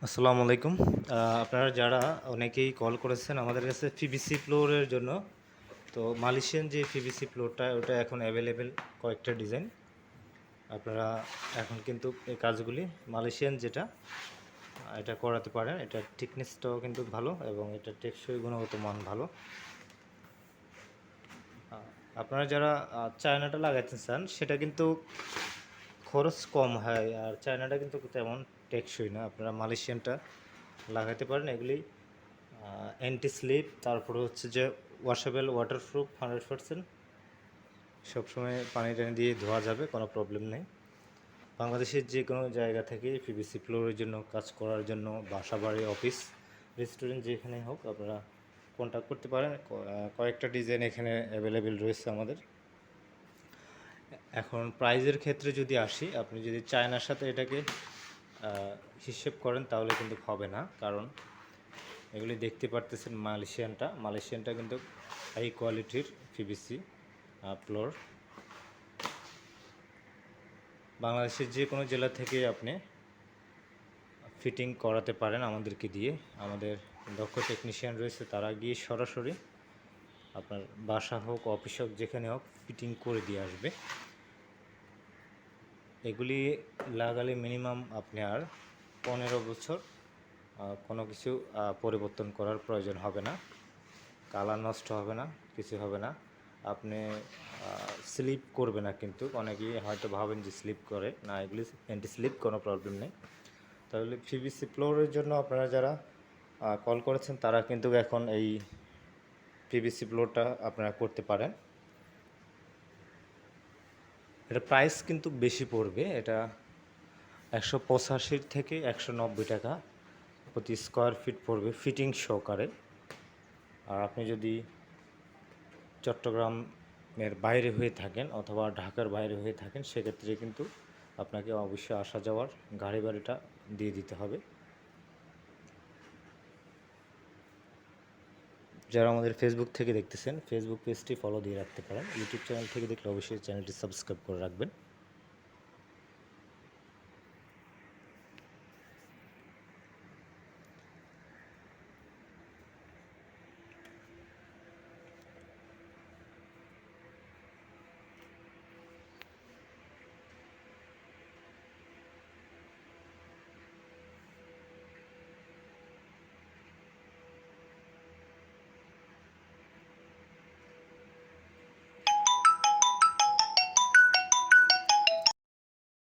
আসসালামু আলাইকুম। আপনারা যারা অনেকেই কল করেছেন আমাদের কাছে পিভিসি ফ্লোরের জন্য। তো মালয়েশিয়ান যে পিভিসি ফ্লোরটা ওটা এখন অ্যাভেলেবেল কয়েকটা ডিজাইন। আপনারা এখন কিন্তু এই কাজগুলি মালয়েশিয়ান যেটা এটা করাতে পারেন। এটার থিকনেসটাও কিন্তু ভালো এবং এটার টেকসই গুণগত মান ভালো। আপনারা যারা চায়নাটা লাগাতে চান সেটা কিন্তু খরচ কম হয়, আর চায়নাটা কিন্তু তেমন টেকসই না। আপনারা মালয়েশিয়ানটা লাগাতে পারেন। এগুলি অ্যান্টি স্লিপ, তারপরে হচ্ছে যে ওয়াশেবল, ওয়াটারপ্রুফ 100%। সবসময় পানি টানি দিয়ে ধোয়া যাবে, কোনো প্রবলেম নেই। বাংলাদেশের যে কোনো জায়গা থেকে পিভিসি ফ্লোরের জন্য কাজ করার জন্য বাসা বাড়ি, অফিস, রেস্টুরেন্ট যেখানেই হোক আপনারা কন্ট্যাক্ট করতে পারেন। কয়েকটা ডিজাইন এখানে অ্যাভেলেবেল রয়েছে আমাদের। এখন প্রাইজের ক্ষেত্রে যদি আসি, আপনি যদি চায়নার সাথে এটাকে হিসেব করেন তাহলে কিন্তু হবে না, কারণ এগুলি দেখতে পারতেছেন মালয়েশিয়ানটা কিন্তু হাই কোয়ালিটির পিভিসি ফ্লোর। বাংলাদেশের যে কোনো জেলা থেকে আপনি ফিটিং করাতে পারেন আমাদেরকে দিয়ে। আমাদের দক্ষ টেকনিশিয়ান রয়েছে, তারা গিয়ে সরাসরি আপনার বাসা হোক, অফিস হোক, যেখানে হোক ফিটিং করে দিয়ে আসবে। এগুলি লাগালে মিনিমাম আপনি আর 15 বছর কোনো কিছু পরিবর্তন করার প্রয়োজন হবে না। কালার নষ্ট হবে না, কিছু হবে না। আপনি স্লিপ করবে না, কিন্তু অনেকেই হয়তো ভাবেন যে স্লিপ করে না, এগুলি অ্যান্টি স্লিপ, কোনো প্রবলেম নেই। তাহলে পিভিসি ফ্লোরের জন্য আপনারা যারা কল করেছেন তারা কিন্তু এখন এই পিভিসি ফ্লোরটা আপনারা করতে পারেন। এটা প্রাইস কিন্তু বেশি পড়বে। এটা 185 থেকে 190 টাকা প্রতি স্কোয়ার ফিট পড়বে ফিটিং সহকারে। আর আপনি যদি চট্টগ্রামের বাইরে হয়ে থাকেন অথবা ঢাকার বাইরে হয়ে থাকেন, সেক্ষেত্রে কিন্তু আপনাকে অবশ্যই আসা যাওয়ার গাড়ি ভাড়াটা দিয়ে দিতে হবে। যারা আমাদের ফেসবুক থেকে দেখতেছেন, ফেসবুক পেজটি ফলো দিয়ে রাখতে পারেন। ইউটিউব চ্যানেল থেকে দেখলে অবশ্যই চ্যানেলটি সাবস্ক্রাইব করে রাখবেন।